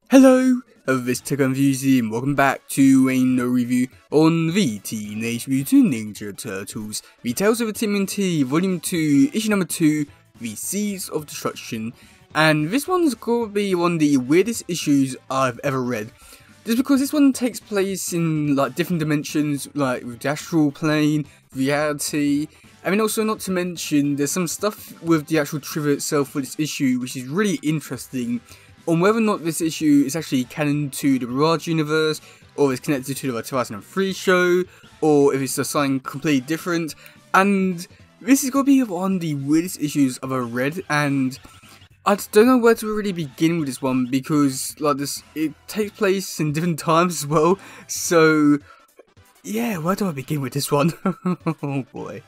Hello, this is Teddygaming and welcome back to another review on the Teenage Mutant Ninja Turtles, the Tales of the TMNT Volume 2, Issue number 2, The Seeds of Destruction. And this one's going to be one of the weirdest issues I've ever read. Just because this one takes place in like different dimensions, like with the astral plane, reality. I mean, also not to mention there's some stuff with the actual trivia itself for this issue which is really interesting on whether or not this issue is actually canon to the Mirage universe, or it's connected to the 2003 show, or if it's just something completely different. And this is going to be one of the weirdest issues I've ever read, and I just don't know where to really begin with this one, because like it takes place in different times as well. So yeah, where do I begin with this one? Oh boy.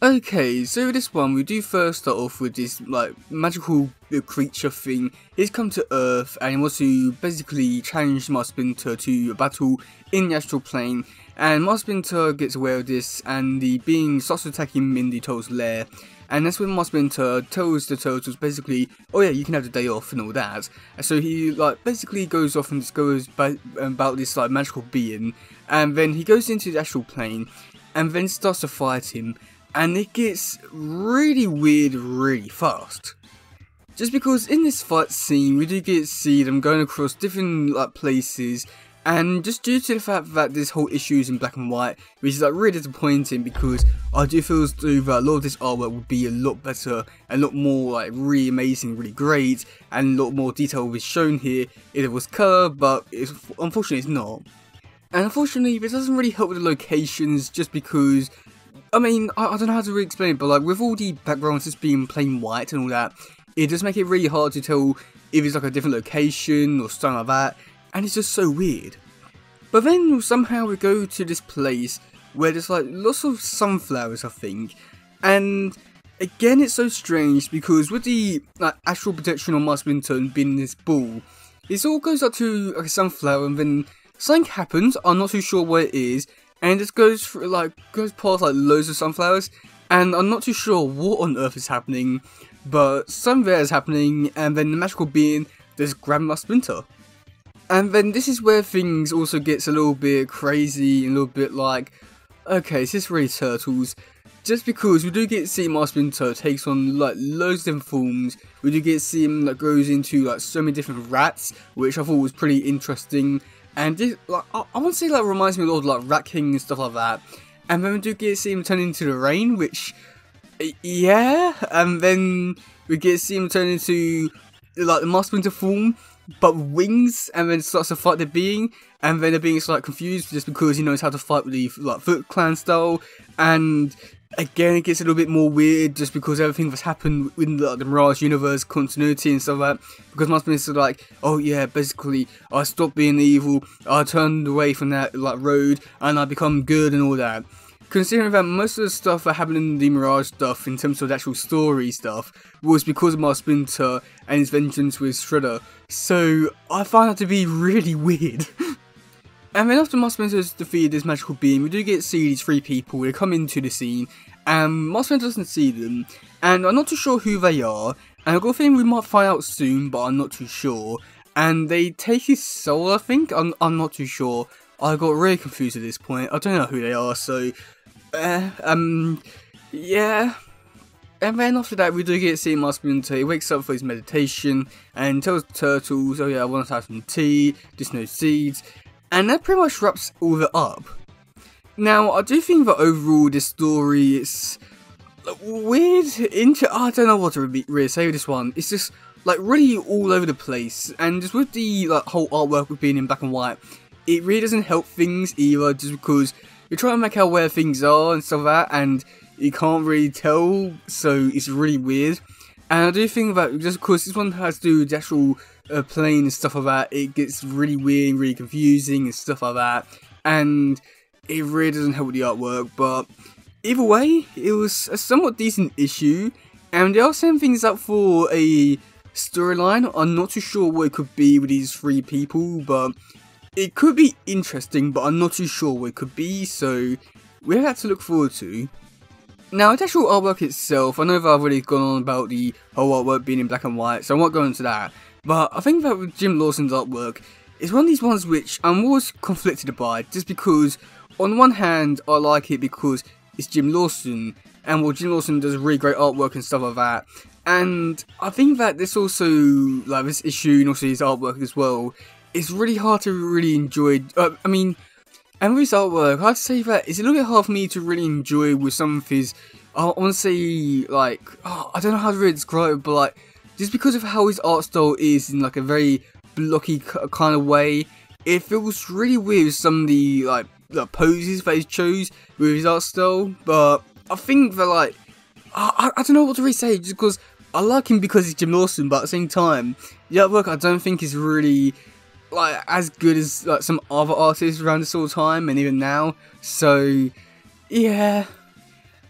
Okay, so with this one, we do first start off with this like magical creature thing. He's come to Earth and he wants to basically challenge Master Splinter to a battle in the astral plane. And Master Splinter gets aware of this, and the being starts attacking him in the Turtles' lair. And that's when Master Splinter tells the Turtles basically, oh yeah, you can have the day off and all that. And so he like basically goes off and discovers about this like magical being, and then he goes into the astral plane, and then starts to fight him. And it gets really weird really fast. Just because in this fight scene we do get to see them going across different like places, and just due to the fact that this whole issue is in black and white, which is like really disappointing, because I do feel as though that a lot of this artwork would be a lot better and a lot more like really amazing, really great, and a lot more detail was shown here if it was colour, but unfortunately it's not. And unfortunately this doesn't really help with the locations, just because I mean, I don't know how to really explain it, but like with all the backgrounds just being plain white and all that, it does make it really hard to tell if it's like a different location or something like that, and it's just so weird. But then somehow we go to this place where there's like lots of sunflowers, I think, and again it's so strange because with the like astral protection on Master Splinter being in this ball, it all goes up to like a sunflower, and then something happens, I'm not too sure what it is, and it just goes through, goes past like loads of sunflowers, and I'm not too sure what on earth is happening, but something there is happening, and then the magical being just grabs Master Splinter. And then this is where things also gets a little bit crazy, and a little bit like, okay, is this really Turtles? Just because we do get to see Master Splinter takes on like loads of different forms. We do get to see him that goes into like so many different rats, which I thought was pretty interesting. And this, like, I want to say, like, reminds me a lot of, like, Rat King and stuff like that. And then we do get to see him turn into the rain, which, yeah. And then we get to see him turn into, like, the Master Splinter form, but with wings, and then starts to fight the being. And then the being is, like, confused just because he knows how to fight with the, like, Foot Clan style. And again, it gets a little bit more weird just because everything that's happened in the Mirage universe continuity and stuff like that. Because Master Splinter's like, oh yeah, basically, I stopped being evil, I turned away from that like road, and I become good and all that. Considering that most of the stuff that happened in the Mirage stuff, in terms of the actual story stuff, was because of Master Splinter and his vengeance with Shredder. So I find that to be really weird. And then after Master Splinter's defeated this magical being, we do get to see these three people. They come into the scene, and Master Splinter doesn't see them, and I'm not too sure who they are, and I've got a feeling we might find out soon, but I'm not too sure. And they take his soul, I think? I'm not too sure. I got really confused at this point. I don't know who they are, so yeah. And then after that, we do get to see Master Splinter. He wakes up for his meditation, and tells the Turtles, oh yeah, I want to have some tea, just no seeds. And that pretty much wraps all of it up. Now, I do think that overall this story is weird. I don't know what to really say with this one. It's just like really all over the place, and just with the like whole artwork with being in black and white, it really doesn't help things either. Just because you're trying to make out where things are and stuff like that, and you can't really tell, so it's really weird. And I do think that just because this one has to do with the actual plane and stuff like that, it gets really weird and really confusing and stuff like that, and it really doesn't help with the artwork. But either way, it was a somewhat decent issue, and they are setting things up for a storyline. I'm not too sure what it could be with these three people, but it could be interesting, but I'm not too sure what it could be, so we have that to look forward to. Now, the actual artwork itself, I know that I've already gone on about the whole artwork being in black and white, so I won't go into that. But I think that with Jim Lawson's artwork, it's one of these ones which I'm always conflicted by, just because on one hand I like it because it's Jim Lawson, and well, Jim Lawson does really great artwork and stuff like that. And I think that this also, like this issue and also his artwork as well, it's really hard to really enjoy. And with his artwork, I'd say that it's a little bit hard for me to really enjoy with some of his, I want to say, like, I don't know how to really describe it, but like, just because of how his art style is in like a very blocky kind of way, it feels really weird with some of the like poses that he chose with his art style. But I think that like, I don't know what to really say, just because I like him because he's Jim Lawson, but at the same time, the artwork I don't think is really like as good as like some other artists around this sort of time and even now. So yeah.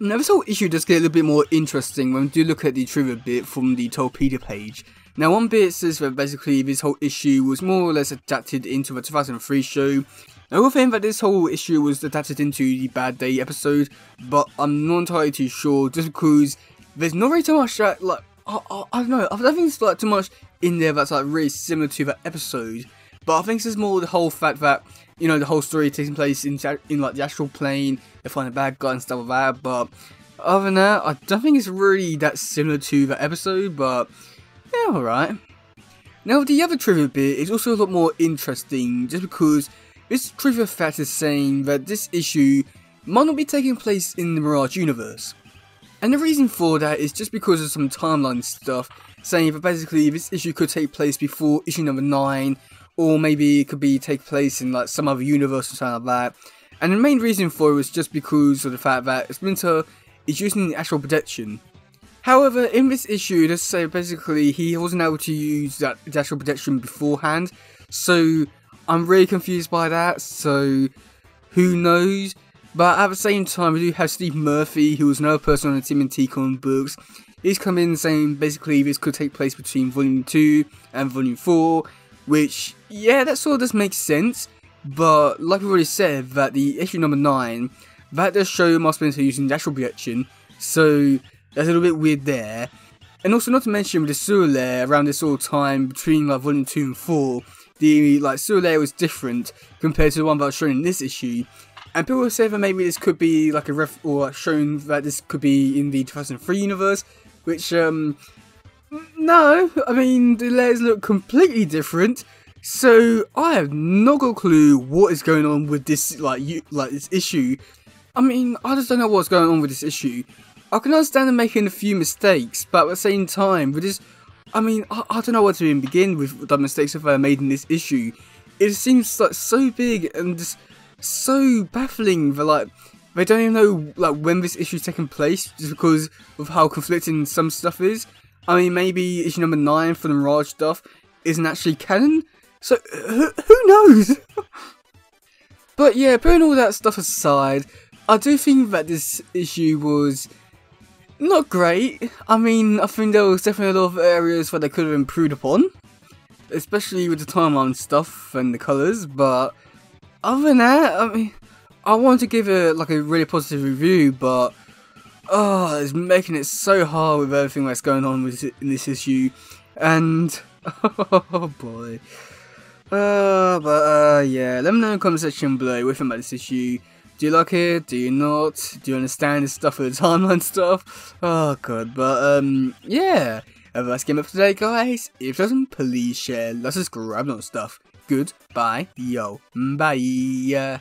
Now this whole issue does get a little bit more interesting when we do look at the trivia bit from the Torpedo page. Now one bit says that basically this whole issue was more or less adapted into the 2003 show. I will think that this whole issue was adapted into the Bad Day episode, but I'm not entirely too sure, just because there's not really too much that, like, I don't know, I don't think it's like too much in there that's like really similar to that episode, but I think this is more the whole fact that, you know, the whole story taking place in like the astral plane, they find a bad guy and stuff like that. But other than that, I don't think it's really that similar to that episode, but yeah, alright. Now the other trivia bit is also a lot more interesting, just because this trivia fact is saying that this issue might not be taking place in the Mirage universe. And the reason for that is just because of some timeline stuff, saying that basically this issue could take place before issue number 9, or maybe it could take place in like some other universe or something like that. And the main reason for it was just because of the fact that Splinter is using the astral projection. However, in this issue, let's say basically he wasn't able to use that astral projection beforehand, so I'm really confused by that, so who knows. But at the same time, we do have Steve Murphy, who was another person on the TMNT comic books. He's come in saying basically this could take place between Volume 2 and Volume 4, which, yeah, that sort of does make sense. But like we already said, that the issue number 9, that does show Splinter using the astral projection, so that's a little bit weird there. And also not to mention with the sewer layer around this sort of time between like Volume 2 and 4, the like sewer layer was different compared to the one that was shown in this issue. And people say that maybe this could be like a or showing that this could be in the 2003 universe, which no, I mean the layers look completely different. So I have not got a clue what is going on with this this issue. I mean, I just don't know what's going on with this issue. I can understand them making a few mistakes, but at the same time, with this, I mean, I don't know where to even begin with the mistakes that they made in this issue. It seems like so big and just so baffling that like they don't even know like when this issue is taking place, just because of how conflicting some stuff is. I mean, maybe issue number 9 for the Mirage stuff isn't actually canon, so who knows? But yeah, putting all that stuff aside, I do think that this issue was not great. I mean, I think there was definitely a lot of areas where they could have improved upon, especially with the timeline stuff and the colours, but other than that, I mean, I wanted to give it like a really positive review, but it's making it so hard with everything that's going on with in this issue, and oh boy. Yeah, let me know in the comment section below what you think about this issue. Do you like it? Do you not? Do you understand this stuff with the timeline stuff? Oh god, but yeah. That's game up today, guys. If it doesn't, please share, like, subscribe, and all stuff. Goodbye, yo, bye.